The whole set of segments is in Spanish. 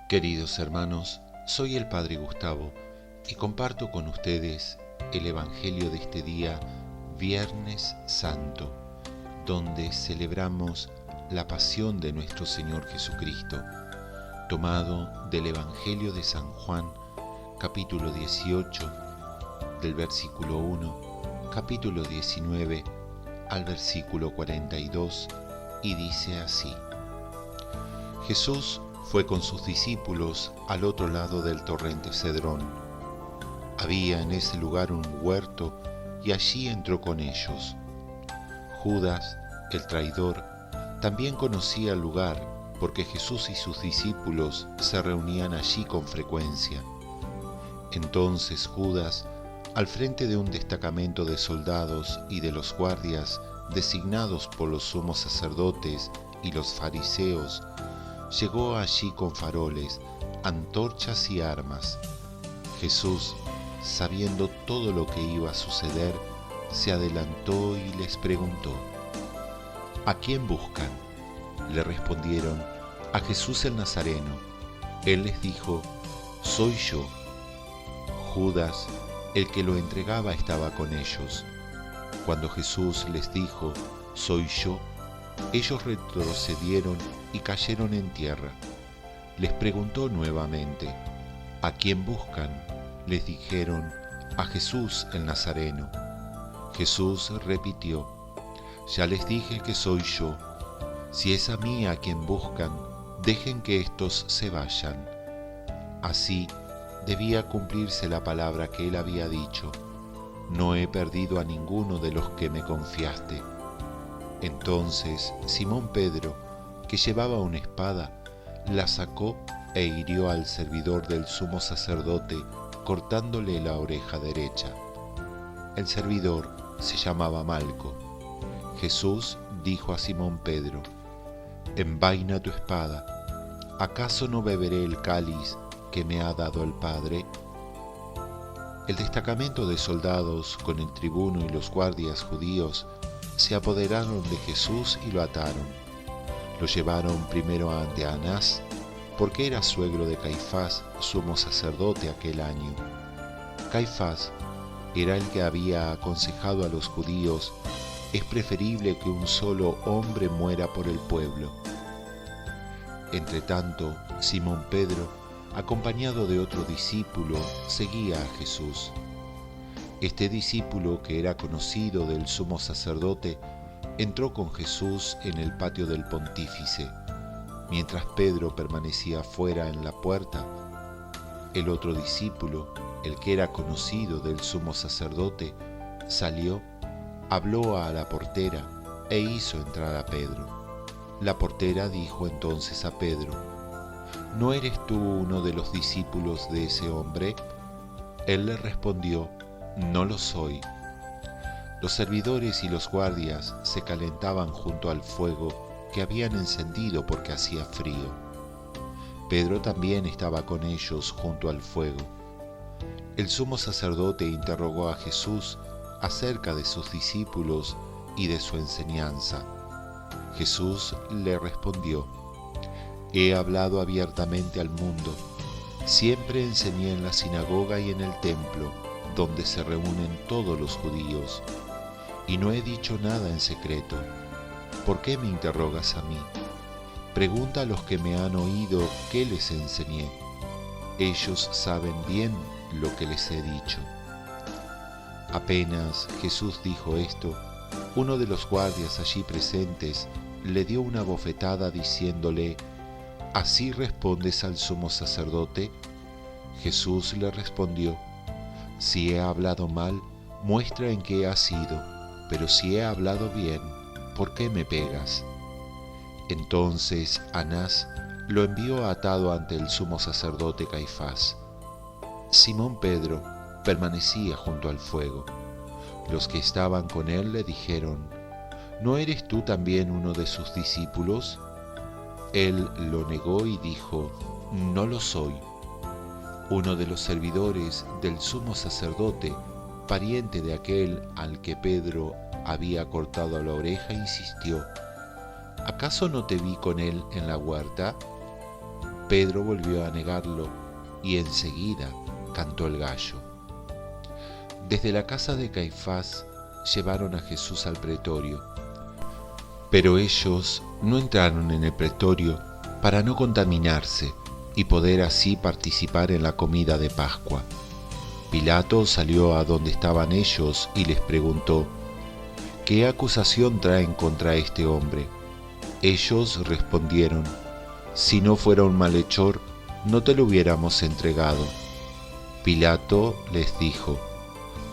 Queridos hermanos, soy el Padre Gustavo y comparto con ustedes el Evangelio de este día, Viernes Santo, donde celebramos la pasión de nuestro Señor Jesucristo, tomado del Evangelio de San Juan, capítulo 18, del versículo 1, capítulo 19, al versículo 42, y dice así: Jesús fue con sus discípulos al otro lado del torrente Cedrón. Había en ese lugar un huerto y allí entró con ellos. Judas, el traidor, también conocía el lugar porque Jesús y sus discípulos se reunían allí con frecuencia. Entonces Judas, al frente de un destacamento de soldados y de los guardias designados por los sumos sacerdotes y los fariseos, llegó allí con faroles, antorchas y armas. Jesús, sabiendo todo lo que iba a suceder, se adelantó y les preguntó: ¿A quién buscan? Le respondieron: a Jesús el Nazareno. Él les dijo: soy yo. Judas, el que lo entregaba, estaba con ellos. Cuando Jesús les dijo: soy yo, ellos retrocedieron y cayeron en tierra. Les preguntó nuevamente: ¿a quién buscan? Les dijeron: a Jesús el Nazareno. Jesús repitió: ya les dije que soy yo. Si es a mí a quien buscan, dejen que éstos se vayan. Así debía cumplirse la palabra que él había dicho: no he perdido a ninguno de los que me confiaste. Entonces Simón Pedro, que llevaba una espada, la sacó e hirió al servidor del sumo sacerdote, cortándole la oreja derecha. El servidor se llamaba Malco. Jesús dijo a Simón Pedro: envaina tu espada. ¿Acaso no beberé el cáliz que me ha dado el Padre? El destacamento de soldados, con el tribuno y los guardias judíos, se apoderaron de Jesús y lo ataron. Lo llevaron primero ante Anás, porque era suegro de Caifás, sumo sacerdote aquel año. Caifás era el que había aconsejado a los judíos: es preferible que un solo hombre muera por el pueblo. Entretanto, Simón Pedro, acompañado de otro discípulo, seguía a Jesús. Este discípulo, que era conocido del sumo sacerdote, entró con Jesús en el patio del pontífice. Mientras Pedro permanecía fuera en la puerta, el otro discípulo, el que era conocido del sumo sacerdote, salió, habló a la portera e hizo entrar a Pedro. La portera dijo entonces a Pedro: ¿no eres tú uno de los discípulos de ese hombre? Él le respondió: no lo soy. Los servidores y los guardias se calentaban junto al fuego que habían encendido porque hacía frío. Pedro también estaba con ellos junto al fuego. El sumo sacerdote interrogó a Jesús acerca de sus discípulos y de su enseñanza. Jesús le respondió: he hablado abiertamente al mundo. Siempre enseñé en la sinagoga y en el templo, donde se reúnen todos los judíos, y no he dicho nada en secreto. ¿Por qué me interrogas a mí? Pregunta a los que me han oído qué les enseñé. Ellos saben bien lo que les he dicho. Apenas Jesús dijo esto, uno de los guardias allí presentes le dio una bofetada diciéndole: ¿así respondes al sumo sacerdote? Jesús le respondió: si he hablado mal, muestra en qué ha sido, pero si he hablado bien, ¿por qué me pegas? Entonces Anás lo envió atado ante el sumo sacerdote Caifás. Simón Pedro permanecía junto al fuego. Los que estaban con él le dijeron: ¿no eres tú también uno de sus discípulos? Él lo negó y dijo: no lo soy. Uno de los servidores del sumo sacerdote, pariente de aquel al que Pedro había cortado la oreja, insistió: ¿acaso no te vi con él en la huerta? Pedro volvió a negarlo y enseguida cantó el gallo. Desde la casa de Caifás llevaron a Jesús al pretorio, pero ellos no entraron en el pretorio para no contaminarse y poder así participar en la comida de Pascua. Pilato salió a donde estaban ellos y les preguntó: ¿qué acusación traen contra este hombre? Ellos respondieron: si no fuera un malhechor, no te lo hubiéramos entregado. Pilato les dijo: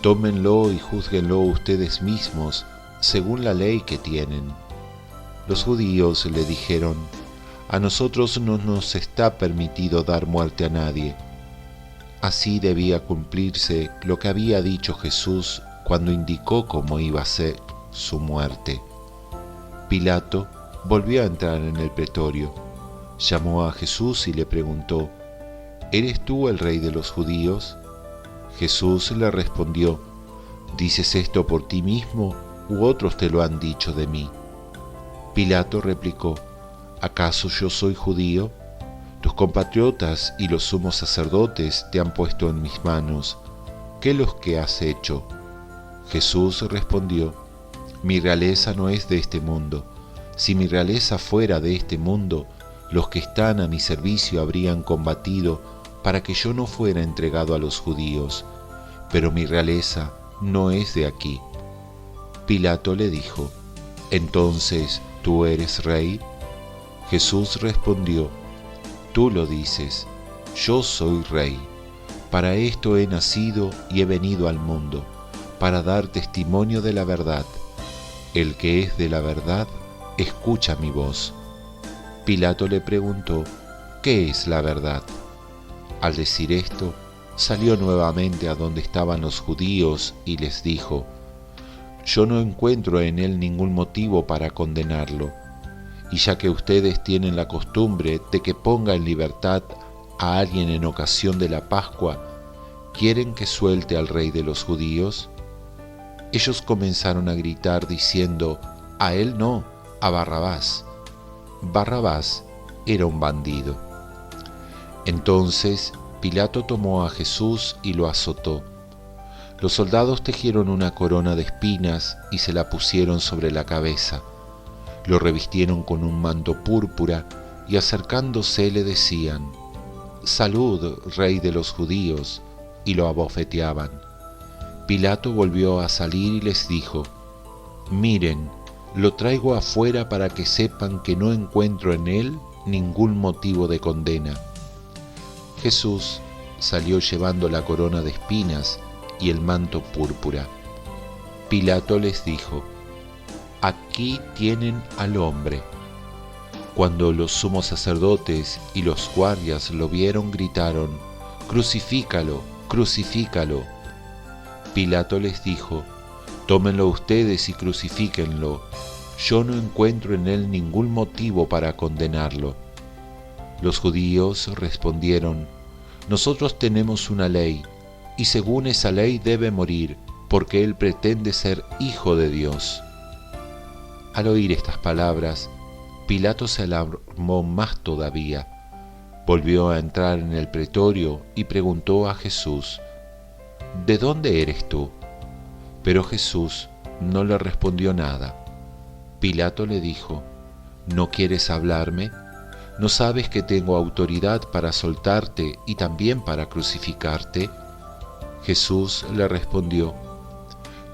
tómenlo y júzguenlo ustedes mismos según la ley que tienen. Los judíos le dijeron: a nosotros no nos está permitido dar muerte a nadie. Así debía cumplirse lo que había dicho Jesús cuando indicó cómo iba a ser su muerte. Pilato volvió a entrar en el pretorio, llamó a Jesús y le preguntó: ¿eres tú el rey de los judíos? Jesús le respondió: ¿dices esto por ti mismo u otros te lo han dicho de mí? Pilato replicó: ¿acaso yo soy judío? Tus compatriotas y los sumos sacerdotes te han puesto en mis manos. ¿Qué los que has hecho? Jesús respondió: mi realeza no es de este mundo. Si mi realeza fuera de este mundo, los que están a mi servicio habrían combatido para que yo no fuera entregado a los judíos, pero mi realeza no es de aquí. Pilato le dijo: ¿entonces tú eres rey? Jesús respondió: tú lo dices, yo soy rey. Para esto he nacido y he venido al mundo, para dar testimonio de la verdad. El que es de la verdad, escucha mi voz. Pilato le preguntó: ¿qué es la verdad? Al decir esto, salió nuevamente a donde estaban los judíos y les dijo: yo no encuentro en él ningún motivo para condenarlo. Y ya que ustedes tienen la costumbre de que ponga en libertad a alguien en ocasión de la Pascua, ¿quieren que suelte al rey de los judíos? Ellos comenzaron a gritar diciendo: a él no, a Barrabás. Barrabás era un bandido. Entonces Pilato tomó a Jesús y lo azotó. Los soldados tejieron una corona de espinas y se la pusieron sobre la cabeza. Lo revistieron con un manto púrpura y acercándose le decían: «Salud, rey de los judíos», y lo abofeteaban. Pilato volvió a salir y les dijo: «Miren, lo traigo afuera para que sepan que no encuentro en él ningún motivo de condena». Jesús salió llevando la corona de espinas y el manto púrpura. Pilato les dijo: «Aquí tienen al hombre». Cuando los sumos sacerdotes y los guardias lo vieron, gritaron: «¡Crucifícalo, crucifícalo!». Pilato les dijo: «Tómenlo ustedes y crucifíquenlo. Yo no encuentro en él ningún motivo para condenarlo». Los judíos respondieron: «Nosotros tenemos una ley, y según esa ley debe morir, porque él pretende ser hijo de Dios». Al oír estas palabras, Pilato se alarmó más todavía. Volvió a entrar en el pretorio y preguntó a Jesús: «¿De dónde eres tú?». Pero Jesús no le respondió nada. Pilato le dijo: «¿No quieres hablarme? ¿No sabes que tengo autoridad para soltarte y también para crucificarte?». Jesús le respondió: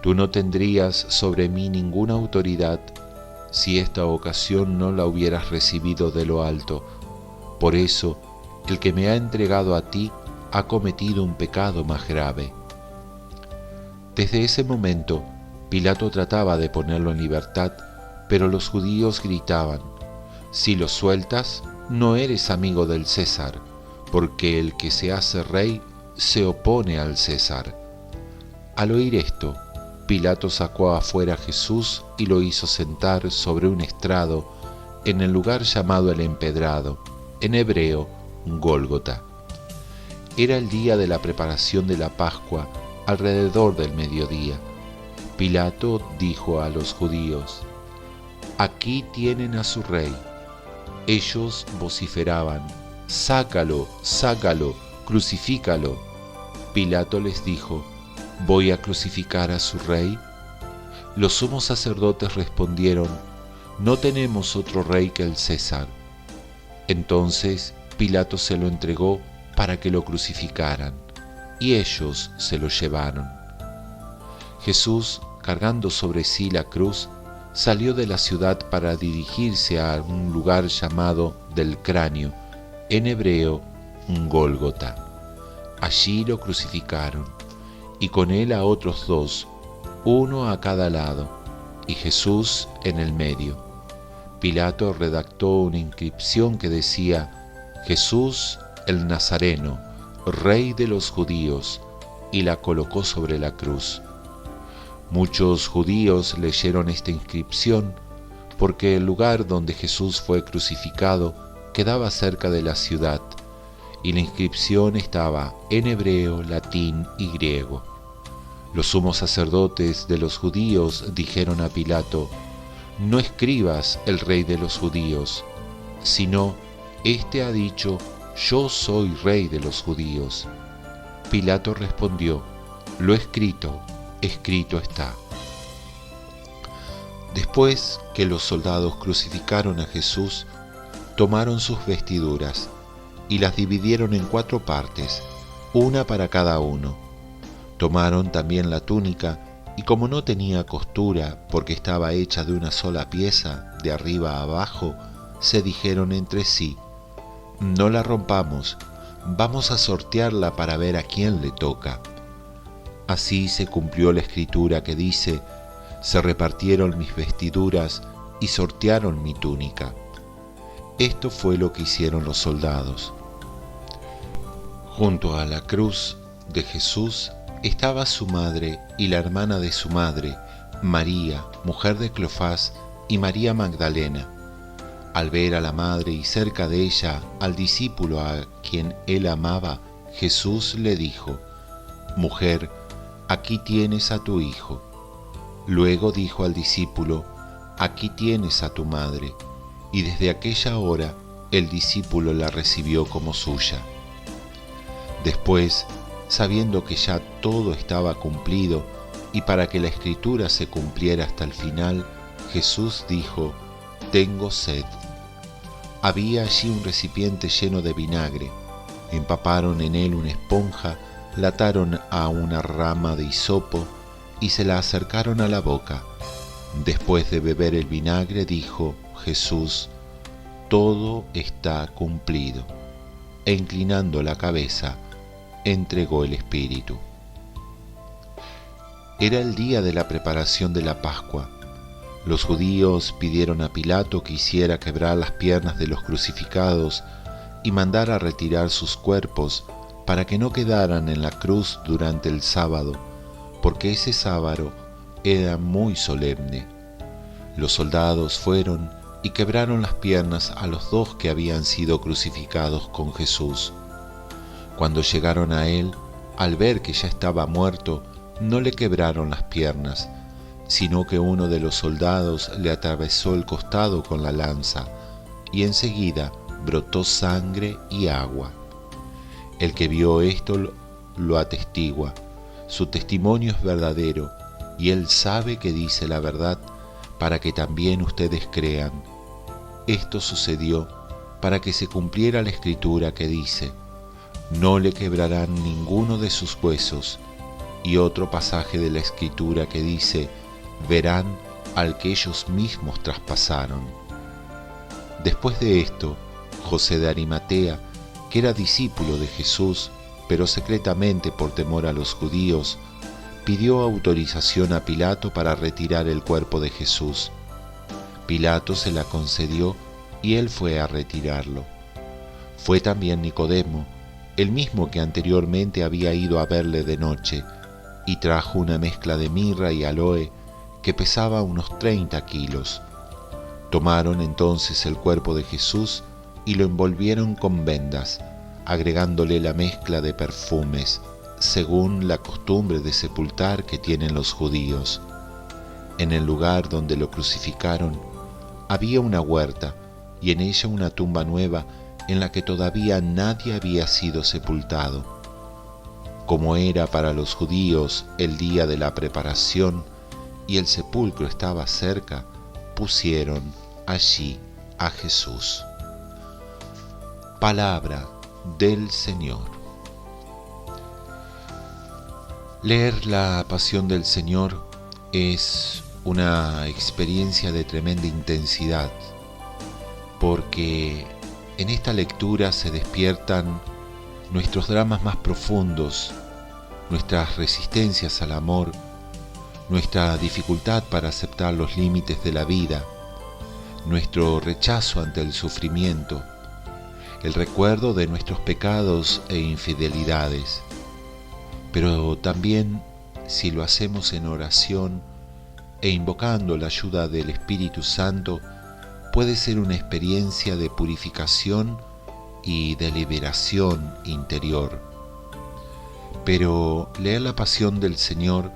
«Tú no tendrías sobre mí ninguna autoridad si esta ocasión no la hubieras recibido de lo alto. Por eso, el que me ha entregado a ti ha cometido un pecado más grave». Desde ese momento, Pilato trataba de ponerlo en libertad, pero los judíos gritaban: «Si lo sueltas, no eres amigo del César, porque el que se hace rey se opone al César». Al oír esto, Pilato sacó afuera a Jesús y lo hizo sentar sobre un estrado en el lugar llamado el Empedrado, en hebreo Gólgota. Era el día de la preparación de la Pascua, alrededor del mediodía. Pilato dijo a los judíos: «Aquí tienen a su rey». Ellos vociferaban: «Sácalo, sácalo, crucifícalo». Pilato les dijo: ¿Voy a crucificar a su rey? Los sumos sacerdotes respondieron: No tenemos otro rey que el César. Entonces Pilato se lo entregó para que lo crucificaran, y ellos se lo llevaron. Jesús, cargando sobre sí la cruz, salió de la ciudad para dirigirse a un lugar llamado del Cráneo, en hebreo, un Gólgota. Allí lo crucificaron, y con él a otros dos, uno a cada lado, y Jesús en el medio. Pilato redactó una inscripción que decía: Jesús el Nazareno, Rey de los judíos, y la colocó sobre la cruz. Muchos judíos leyeron esta inscripción porque el lugar donde Jesús fue crucificado quedaba cerca de la ciudad, y la inscripción estaba en hebreo, latín y griego. Los sumos sacerdotes de los judíos dijeron a Pilato: No escribas el Rey de los judíos, sino éste ha dicho: Yo soy Rey de los judíos. Pilato respondió: Lo escrito, escrito está. Después que los soldados crucificaron a Jesús, tomaron sus vestiduras y las dividieron en 4 partes, una para cada uno. Tomaron también la túnica, y como no tenía costura, porque estaba hecha de una sola pieza, de arriba a abajo, se dijeron entre sí: No la rompamos, vamos a sortearla para ver a quién le toca. Así se cumplió la escritura que dice: Se repartieron mis vestiduras y sortearon mi túnica. Esto fue lo que hicieron los soldados. Junto a la cruz de Jesús estaba su madre y la hermana de su madre, María, mujer de Cleofás, y María Magdalena. Al ver a la madre y cerca de ella al discípulo a quien él amaba, Jesús le dijo: Mujer, aquí tienes a tu hijo. Luego dijo al discípulo: Aquí tienes a tu madre. Y desde aquella hora el discípulo la recibió como suya. Después, sabiendo que ya todo estaba cumplido y para que la escritura se cumpliera hasta el final, Jesús dijo: Tengo sed. Había allí un recipiente lleno de vinagre. Empaparon en él una esponja, la ataron a una rama de hisopo y se la acercaron a la boca. Después de beber el vinagre, dijo Jesús: Todo está cumplido. E inclinando la cabeza, entregó el Espíritu. Era el día de la preparación de la Pascua. Los judíos pidieron a Pilato que hiciera quebrar las piernas de los crucificados y mandara retirar sus cuerpos para que no quedaran en la cruz durante el sábado, porque ese sábado era muy solemne. Los soldados fueron y quebraron las piernas a los 2 que habían sido crucificados con Jesús. Cuando llegaron a él, al ver que ya estaba muerto, no le quebraron las piernas, sino que uno de los soldados le atravesó el costado con la lanza, y enseguida brotó sangre y agua. El que vio esto lo atestigua. Su testimonio es verdadero, y él sabe que dice la verdad, para que también ustedes crean. Esto sucedió para que se cumpliera la escritura que dice: No le quebrarán ninguno de sus huesos. Y otro pasaje de la escritura que dice: Verán al que ellos mismos traspasaron. Después de esto, José de Arimatea, que era discípulo de Jesús, pero secretamente por temor a los judíos, pidió autorización a Pilato para retirar el cuerpo de Jesús. Pilato se la concedió y él fue a retirarlo. Fue también Nicodemo, el mismo que anteriormente había ido a verle de noche, y trajo una mezcla de mirra y aloe que pesaba unos 30 kilos. Tomaron entonces el cuerpo de Jesús y lo envolvieron con vendas, agregándole la mezcla de perfumes, según la costumbre de sepultar que tienen los judíos. En el lugar donde lo crucificaron había una huerta, y en ella una tumba nueva en la que todavía nadie había sido sepultado. Como era para los judíos el día de la preparación y el sepulcro estaba cerca, pusieron allí a Jesús. Palabra del Señor. Leer la Pasión del Señor es una experiencia de tremenda intensidad, porque en esta lectura se despiertan nuestros dramas más profundos, nuestras resistencias al amor, nuestra dificultad para aceptar los límites de la vida, nuestro rechazo ante el sufrimiento, el recuerdo de nuestros pecados e infidelidades. Pero también, si lo hacemos en oración e invocando la ayuda del Espíritu Santo, puede ser una experiencia de purificación y de liberación interior. Pero leer la Pasión del Señor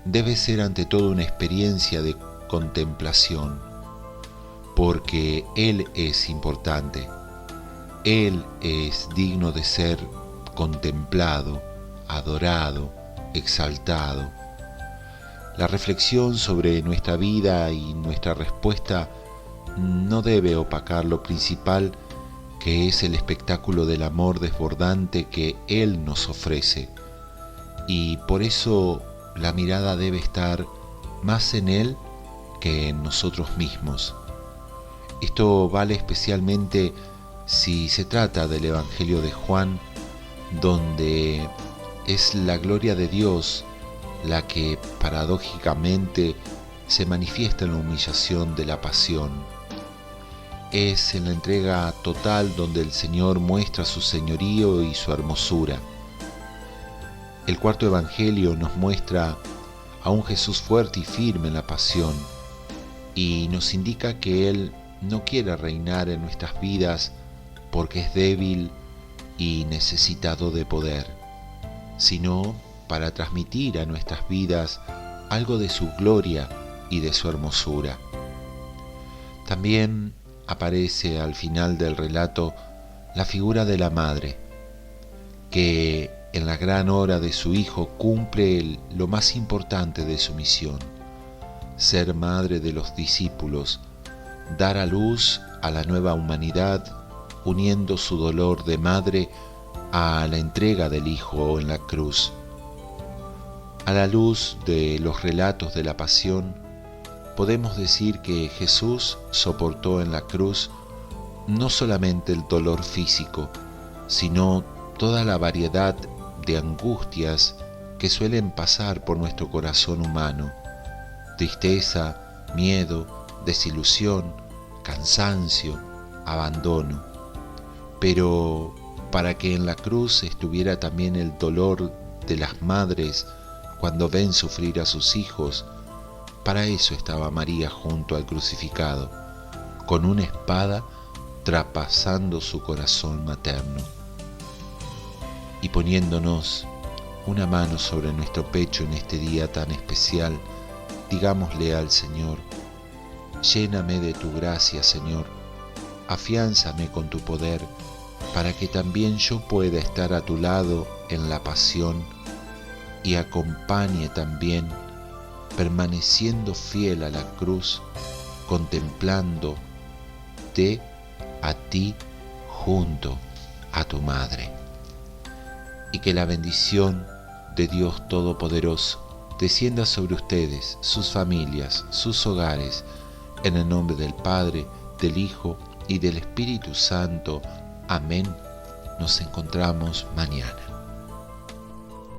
debe ser ante todo una experiencia de contemplación, porque Él es importante, Él es digno de ser contemplado, adorado, exaltado. La reflexión sobre nuestra vida y nuestra respuesta no debe opacar lo principal, que es el espectáculo del amor desbordante que Él nos ofrece, y por eso la mirada debe estar más en Él que en nosotros mismos. Esto vale especialmente si se trata del Evangelio de Juan, donde es la gloria de Dios la que paradójicamente se manifiesta en la humillación de la pasión. Es en la entrega total donde el Señor muestra su señorío y su hermosura. El cuarto Evangelio nos muestra a un Jesús fuerte y firme en la pasión, y nos indica que Él no quiere reinar en nuestras vidas porque es débil y necesitado de poder, sino para transmitir a nuestras vidas algo de su gloria y de su hermosura. También aparece al final del relato la figura de la madre, que en la gran hora de su Hijo cumple lo más importante de su misión: ser madre de los discípulos, dar a luz a la nueva humanidad, uniendo su dolor de madre a la entrega del Hijo en la cruz. A la luz de los relatos de la pasión, podemos decir que Jesús soportó en la cruz no solamente el dolor físico, sino toda la variedad de angustias que suelen pasar por nuestro corazón humano: tristeza, miedo, desilusión, cansancio, abandono. Pero para que en la cruz estuviera también el dolor de las madres cuando ven sufrir a sus hijos, para eso estaba María junto al crucificado, con una espada traspasando su corazón materno. Y poniéndonos una mano sobre nuestro pecho en este día tan especial, digámosle al Señor: lléname de tu gracia, Señor, afiánzame con tu poder, para que también yo pueda estar a tu lado en la pasión y acompañe también, permaneciendo fiel a la cruz, contemplándote a ti junto a tu madre. Y que la bendición de Dios Todopoderoso descienda sobre ustedes, sus familias, sus hogares, en el nombre del Padre, del Hijo y del Espíritu Santo. Amén. Nos encontramos mañana.